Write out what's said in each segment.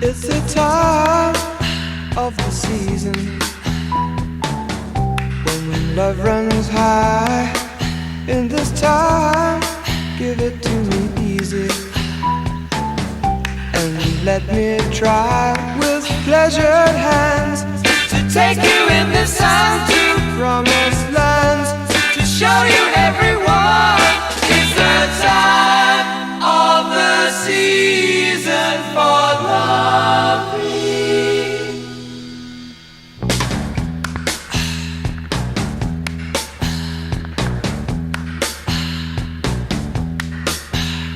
It's the time of the season when love runs high. In this time, give it to me easy and let me try with pleasured hands to take you in the sun to promised lands, to show you everyone. It's the time of the season for loving.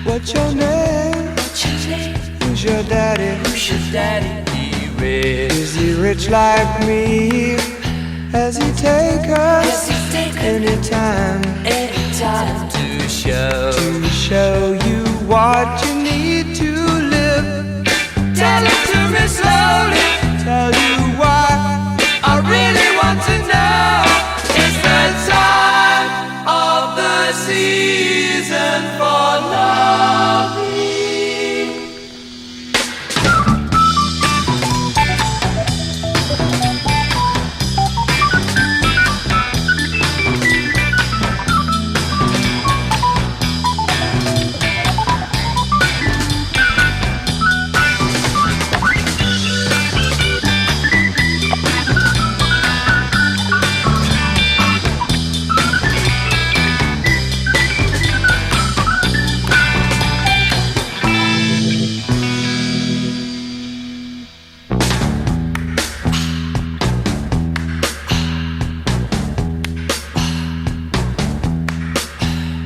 What's your name? Who's your daddy? Is he rich like me? Has he take us anytime to show you what you need to live? Tell it to me slowly, tell you why I really want to know. It's the time of the season for loving.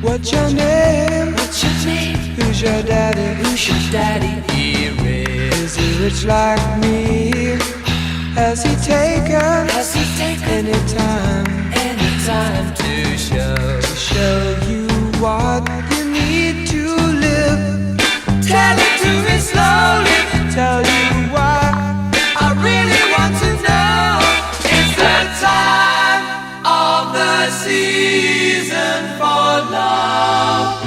What's your name? Who's your daddy? Is he rich like me? Has he taken anytime to show you what you need to live? Tell it to me slowly, tell you why I really want to know. It's the time of the season for love.